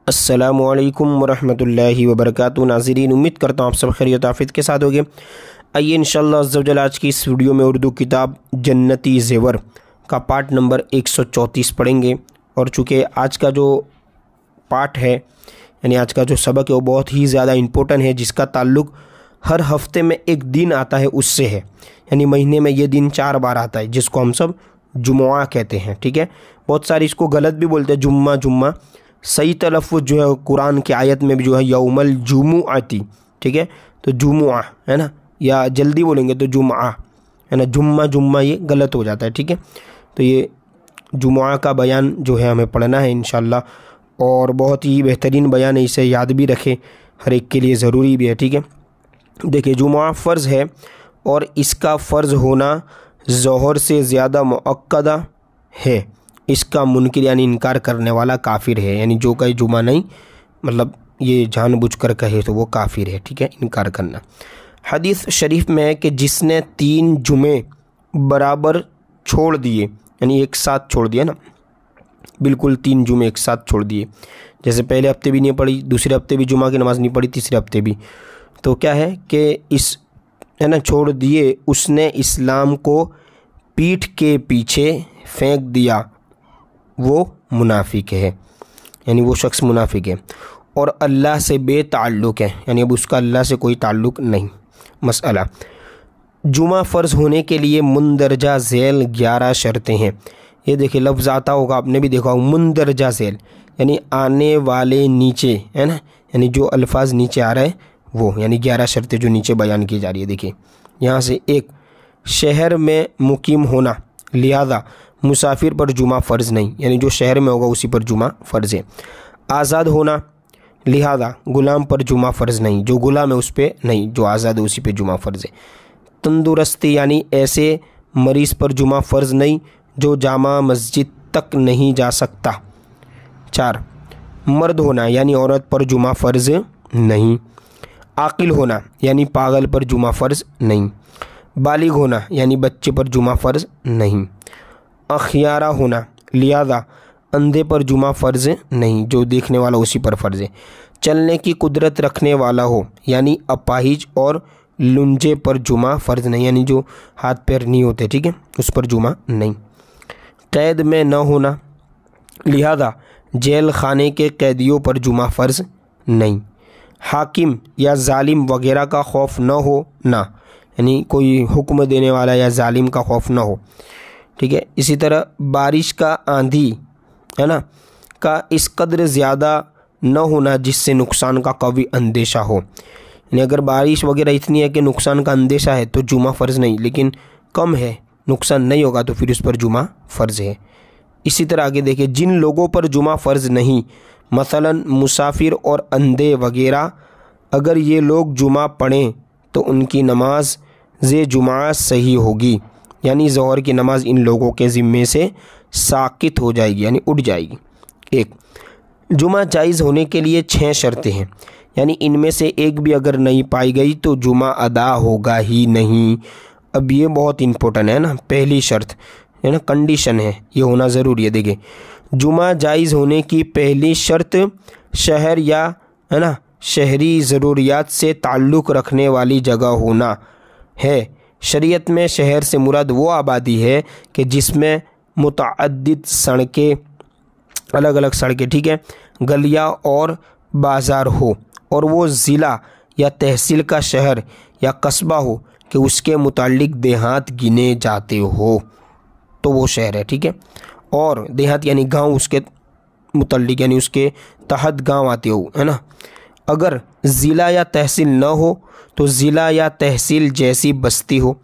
अस्सलामुअलैकुम वरहमतुल्लाहि वबरकातुहू। नाज़रीन, उम्मीद करता हूँ आप सब खैरियत आफियत के साथ होंगे। आइए इंशाअल्लाह अज़्ज़ा वजल आज की इस वीडियो में उर्दू किताब जन्नती ज़ेवर का पार्ट नंबर 134 पढ़ेंगे। और चूँकि आज का जो पार्ट है यानी आज का जो सबक है वो बहुत ही ज़्यादा इम्पोर्टेंट है, जिसका ताल्लुक़ हर हफ्ते में एक दिन आता है उससे है। यानी महीने में ये दिन 4 बार आता है, जिसको हम सब जुमुआ कहते हैं। ठीक है, बहुत सारे इसको गलत भी बोलते हैं, जुम्मा जुम्मा। सही तलफ़्फ़ुज़ जो है कुरान की आयत में भी जो है यौमल जुमुआती, ठीक है, तो जुमुआ है ना, या जल्दी बोलेंगे तो जुम्आ है ना, जुम्मा जुम्मा ये गलत हो जाता है। ठीक है, तो ये जुमुआ का बयान जो है हमें पढ़ना है इंशाअल्लाह, और बहुत ही बेहतरीन बयान है, इसे याद भी रखें, हर एक के लिए ज़रूरी भी है। ठीक है, देखिए जुमुआ फ़र्ज़ है और इसका फ़र्ज़ होना ज़ोहर से ज़्यादा मुअक्कदा है। इसका मुनकिर यानी इनकार करने वाला काफिर है, यानी जो कहे जुमा नहीं, मतलब ये जानबूझकर कहे तो वो काफिर है। ठीक है, इनकार करना। हदीस शरीफ में है कि जिसने 3 जुमे बराबर छोड़ दिए, यानी एक साथ छोड़ दिया ना, बिल्कुल 3 जुमे एक साथ छोड़ दिए, जैसे पहले हफ्ते भी नहीं पढ़ी, दूसरे हफ्ते भी जुमा की नमाज़ नहीं पढ़ी, तीसरे हफ्ते भी, तो क्या है कि इस है ना छोड़ दिए, उसने इस्लाम को पीठ के पीछे फेंक दिया, वो मुनाफिक है, यानी वो शख्स मुनाफिक है और अल्लाह से बेताल्लुक़ है, यानी अब उसका अल्लाह से कोई ताल्लुक़ नहीं। मसला, जुमा फ़र्ज़ होने के लिए मुंदरजा ज़ैल 11 शर्तें हैं। ये देखिए लफ्ज़ आता होगा, आपने भी देखा होगा, मुंदरजा ज़ैल यानी आने वाले नीचे, है ना, यानी जो अल्फाज नीचे आ रहा है वो, यानी 11 शर्तें जो नीचे बयान की जा रही है। देखिए यहाँ से 1, शहर में मुकीम होना, लिहाजा मुसाफिर पर जुमा फ़र्ज़ नहीं, यानी जो शहर में होगा उसी पर जुमा फ़र्ज़ है। आज़ाद होना, लिहाजा गुलाम पर जुमा फ़र्ज़ नहीं, जो गुलाम है उस पर नहीं, जो आज़ाद है उसी पे जुमा फ़र्ज़ है। तंदुरुस्ती, यानी ऐसे मरीज़ पर जुमा फ़र्ज़ नहीं जो जामा मस्जिद तक नहीं जा सकता। 4, मर्द होना, यानी औरत पर जुमा फ़र्ज़ नहीं। आकिल होना, यानी पागल पर जुमा फ़र्ज़ नहीं। बालिग होना, यानी बच्चे पर जुमा फ़र्ज़ नहीं। अखियारा होना, लिहाजा अंधे पर जुमा फ़र्ज़ नहीं, जो देखने वाला उसी पर फ़र्ज़ है। चलने की कुदरत रखने वाला हो, यानी अपाहिज और लुंजे पर जुमा फ़र्ज़ नहीं, यानी जो हाथ पैर नहीं होते, ठीक है, उस पर जुमा नहीं। कैद में न होना, लिहाजा जेल खाने के कैदियों पर जुमा फ़र्ज़ नहीं। हाकिम या जालिम वगैरह का खौफ न हो ना, यानी कोई हुक्म देने वाला या जालिम का खौफ न हो। ठीक है, इसी तरह बारिश का, आंधी है ना, का इस कदर ज़्यादा न होना जिससे नुकसान का कभी अंदेशा हो, यानी अगर बारिश वगैरह इतनी है कि नुकसान का अंदेशा है तो जुमा फ़र्ज़ नहीं, लेकिन कम है, नुकसान नहीं होगा तो फिर उस पर जुमा फ़र्ज़ है। इसी तरह आगे देखिए, जिन लोगों पर जुमा फ़र्ज़ नहीं, मसलन मुसाफिर और अंधे वगैरह, अगर ये लोग जुमा पढ़ें तो उनकी नमाज जुमा सही होगी, यानी ज़ोहर की नमाज इन लोगों के ज़िम्मे से साकित हो जाएगी, यानी उठ जाएगी। 1, जुमा जायज़ होने के लिए 6 शर्तें हैं, यानी इनमें से एक भी अगर नहीं पाई गई तो जुमा अदा होगा ही नहीं। अब ये बहुत इम्पोर्टेंट है ना, पहली शर्त है ना, कंडीशन है, ये होना ज़रूरी है। देखिए, जुमा जायज़ होने की पहली शर्त शहर या है ना शहरी ज़रूरियात से ताल्लुक़ रखने वाली जगह होना है। शरीयत में शहर से मुराद वो आबादी है कि जिसमें मुतअद्दिद सड़कें, अलग अलग सड़कें, ठीक है, गलियाँ और बाज़ार हो, और वो ज़िला या तहसील का शहर या कस्बा हो कि उसके मुताल्लिक देहात गिने जाते हो, तो वो शहर है। ठीक है, और देहात यानी गांव उसके मुताल्लिक, यानी उसके तहत गांव आते हो, है ना। अगर ज़िला या तहसील न हो तो ज़िला या तहसील जैसी बस्ती हो,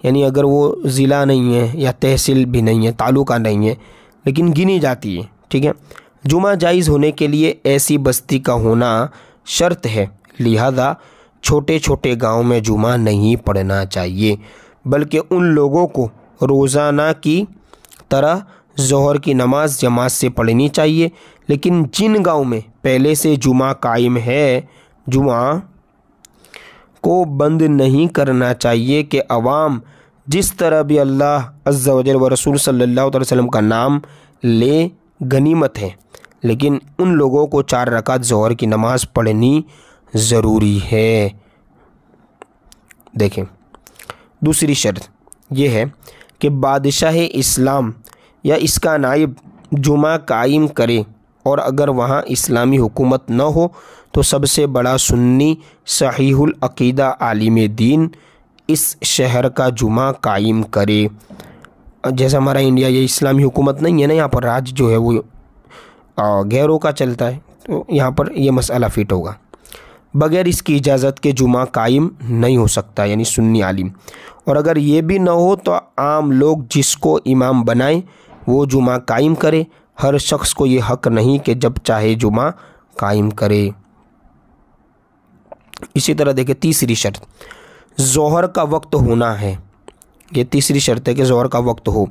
यानी अगर वो ज़िला नहीं है या तहसील भी नहीं है, तालुका नहीं है, लेकिन गिनी जाती है। ठीक है, जुमा जायज़ होने के लिए ऐसी बस्ती का होना शर्त है, लिहाजा छोटे छोटे गांव में जुमा नहीं पढ़ना चाहिए, बल्कि उन लोगों को रोज़ाना की तरह ज़ोहर की नमाज जमात से पढ़नी चाहिए। लेकिन जिन गांव में पहले से जुमा कायम है, जुमा को बंद नहीं करना चाहिए कि अवाम जिस तरह भी अल्लाह अज़्ज़ा वजल व रसूल सल्लल्लाहु अलैहि वसल्लम का नाम ले गनीमत है, लेकिन उन लोगों को 4 रकात ज़ोहर की नमाज़ पढ़नी ज़रूरी है। देखें, दूसरी शर्त यह है कि बादशाह इस्लाम या इसका नायब जुमा कायम करे, और अगर वहाँ इस्लामी हुकूमत न हो तो सबसे बड़ा सुन्नी सहीहुल अकीदा आलिम दीन इस शहर का जुमा कायम करे। जैसा हमारा इंडिया ये इस्लामी हुकूमत नहीं है ना, यहाँ पर राज जो है वो गैरों का चलता है, तो यहाँ पर ये मसला फिट होगा। बगैर इसकी इजाज़त के जुमा कायम नहीं हो सकता, यानी सुन्नी आलिम। और अगर ये भी न हो तो आम लोग जिसको इमाम बनाए वो जुमा कायम करे। हर शख्स को ये हक नहीं कि जब चाहे जुमा कायम करे। इसी तरह देखिए, तीसरी शर्त ज़ोहर का वक्त होना है। ये तीसरी शर्त है कि ज़ोहर का वक्त हो,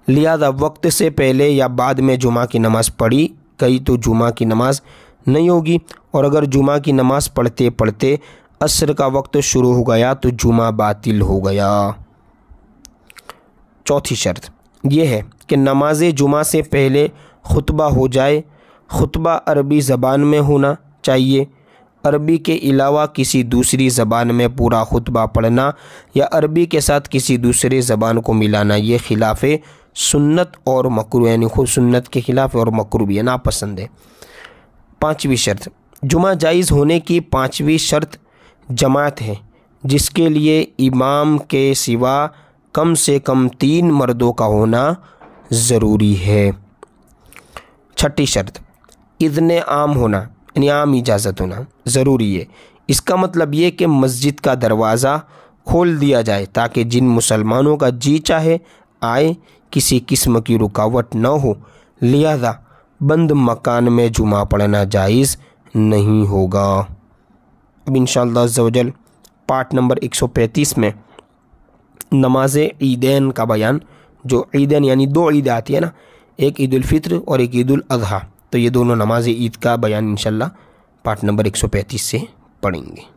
लिहाजा वक्त से पहले या बाद में जुमा की नमाज़ पढ़ी गई तो जुमा की नमाज़ नहीं होगी। और अगर जुमा की नमाज़ पढ़ते पढ़ते असर का वक्त शुरू हो गया तो जुमा बातिल हो गया। चौथी शर्त यह है कि नमाज जुमा से पहले खुतबा हो जाए। खुतबा अरबी ज़बान में होना चाहिए। अरबी के अलावा किसी दूसरी ज़बान में पूरा खुतबा पढ़ना या अरबी के साथ किसी दूसरे ज़बान को मिलाना ये खिलाफ सुन्नत और मकरूह, यानी खुद सुन्नत के खिलाफ और मकरूह है, नापसंद है। पाँचवीं शर्त जुमा जायज़ होने की पाँचवीं शर्त जमात है, जिसके लिए इमाम के सिवा कम से कम 3 मर्दों का होना ज़रूरी है। छठी शर्त इज़्न आम होना, यानी आम इजाज़त होना ज़रूरी है। इसका मतलब ये कि मस्जिद का दरवाज़ा खोल दिया जाए ताकि जिन मुसलमानों का जी चाहे आए, किसी किस्म की रुकावट न हो। लिहाजा बंद मकान में जुमा पढ़ना जायज़ नहीं होगा। अब इंशाअल्लाह अज़्ज़ा वजल पार्ट नंबर 135 में नमाज ईदैन का बयान, जो ईदैन यानी 2 ईद आती है ना, एक ईद उल फित्र और एक ईद उल अज़हा, तो ये दोनों नमाज ईद का बयान इंशाअल्लाह पार्ट नंबर 135 से पढ़ेंगे।